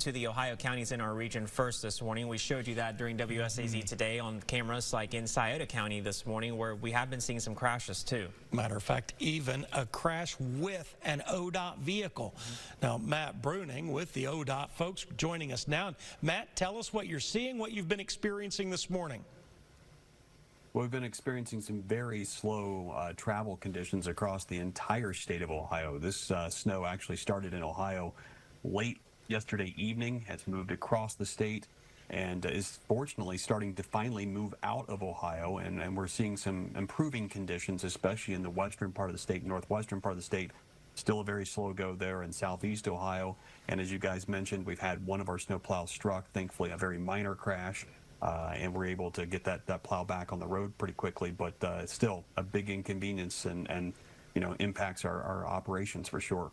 To the Ohio counties in our region first this morning. We showed you that during WSAZ today on cameras like in Scioto County this morning, where we have been seeing some crashes too. Matter of fact, even a crash with an ODOT vehicle. Now, Matt Bruning with the ODOT folks joining us now. Matt, tell us what you're seeing, what you've been experiencing this morning. Well, we've been experiencing some very slow travel conditions across the entire state of Ohio. This snow actually started in Ohio late yesterday evening, has moved across the state, and is fortunately starting to finally move out of Ohio, and we're seeing some improving conditions, especially in the western part of the state, northwestern part of the state. Still a very slow go there in southeast Ohio, and as you guys mentioned, we've had one of our snowplows struck, thankfully a very minor crash, and we're able to get that plow back on the road pretty quickly, but it's still a big inconvenience and you know, impacts our operations for sure.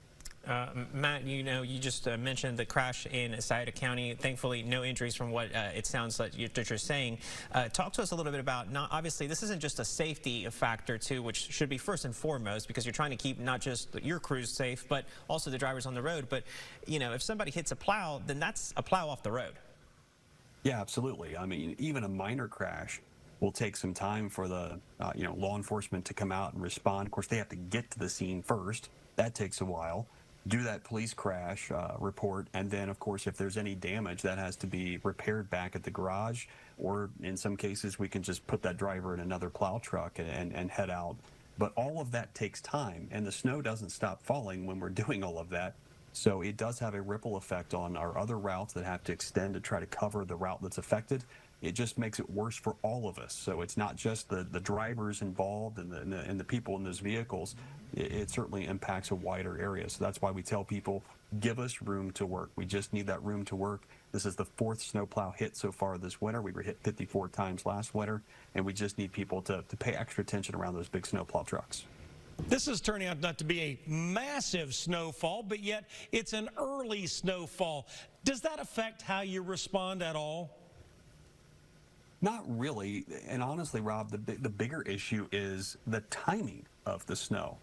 Matt, you just mentioned the crash in Scioto County. Thankfully, no injuries from what it sounds like you're saying. Talk to us a little bit about, obviously, this isn't just a safety factor, too, which should be first and foremost, because you're trying to keep not just your crews safe, but also the drivers on the road. But, you know, if somebody hits a plow, then that's a plow off the road. Yeah, absolutely. I mean, even a minor crash will take some time for the, law enforcement to come out and respond. Of course, they have to get to the scene first. That takes a while. Do that police crash report, and then of course if there's any damage that has to be repaired back at the garage, or in some cases we can just put that driver in another plow truck and head out. But all of that takes time, and the snow doesn't stop falling when we're doing all of that, so it does have a ripple effect on our other routes that have to extend to try to cover the route that's affected. It just makes it worse for all of us. So it's not just the drivers involved and the people in those vehicles. It certainly impacts a wider area. So that's why we tell people, give us room to work. We just need that room to work. This is the 4th snowplow hit so far this winter. We were hit 54 times last winter, and we just need people to pay extra attention around those big snowplow trucks. This is turning out not to be a massive snowfall, but yet it's an early snowfall. Does that affect how you respond at all? Not really, and honestly, Rob, the bigger issue is the timing of the snow.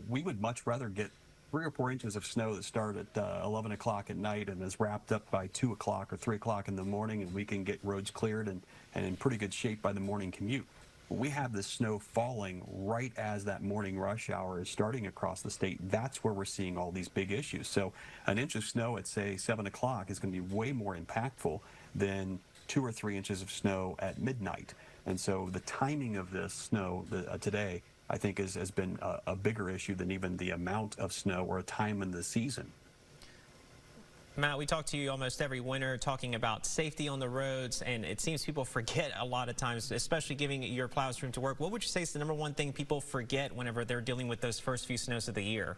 We would much rather get 3 or 4 inches of snow that start at 11 o'clock at night and is wrapped up by 2 o'clock or 3 o'clock in the morning, and we can get roads cleared and in pretty good shape by the morning commute. But we have this snow falling right as that morning rush hour is starting across the state. That's where we're seeing all these big issues. So an inch of snow at, say, 7 o'clock is going to be way more impactful than 2 or 3 inches of snow at midnight. And so the timing of this snow today, I think, has been a bigger issue than even the amount of snow or a time in the season. Matt, we talk to you almost every winter talking about safety on the roads, and it seems people forget a lot of times, especially giving your plows room to work. What would you say is the #1 thing people forget whenever they're dealing with those first few snows of the year?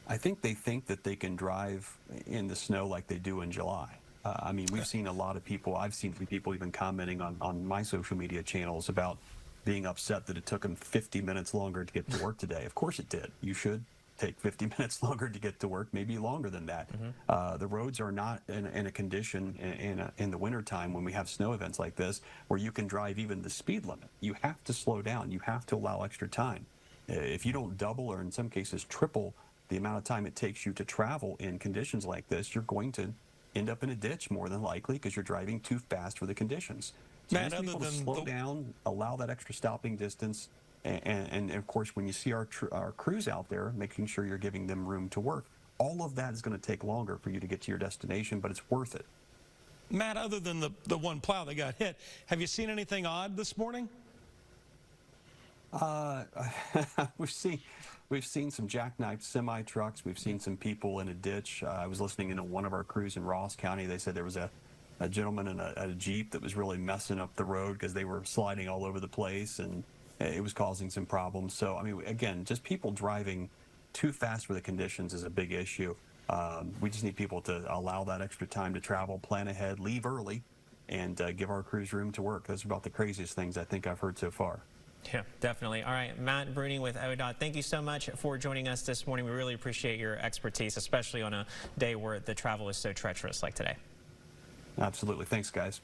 I think they think that they can drive in the snow like they do in July. I mean, we've seen a lot of people, I've seen people even commenting on my social media channels about being upset that it took them 50 minutes longer to get to work today. Of course it did. You should take 50 minutes longer to get to work, maybe longer than that. The roads are not in a condition in the wintertime when we have snow events like this where you can drive even the speed limit. You have to slow down. You have to allow extra time. If you don't double or in some cases triple the amount of time it takes you to travel in conditions like this, you're going to end up in a ditch more than likely because you're driving too fast for the conditions. So Man, people to slow down, allow that extra stopping distance, and of course when you see our crews out there, making sure you're giving them room to work. All of that is going to take longer for you to get to your destination, but it's worth it. Matt, other than the one plow that got hit, have you seen anything odd this morning? We've seen some jackknifed semi trucks. We've seen some people in a ditch. I was listening to one of our crews in Ross County. They said there was a gentleman in a Jeep that was really messing up the road because they were sliding all over the place, and it was causing some problems. So, I mean, again, just people driving too fast for the conditions is a big issue. We just need people to allow that extra time to travel, plan ahead, leave early, and give our crews room to work. Those are about the craziest things I think I've heard so far. Yeah, definitely. All right, Matt Bruning with ODOT, thank you so much for joining us this morning. We really appreciate your expertise, especially on a day where the travel is so treacherous like today. Absolutely. Thanks, guys.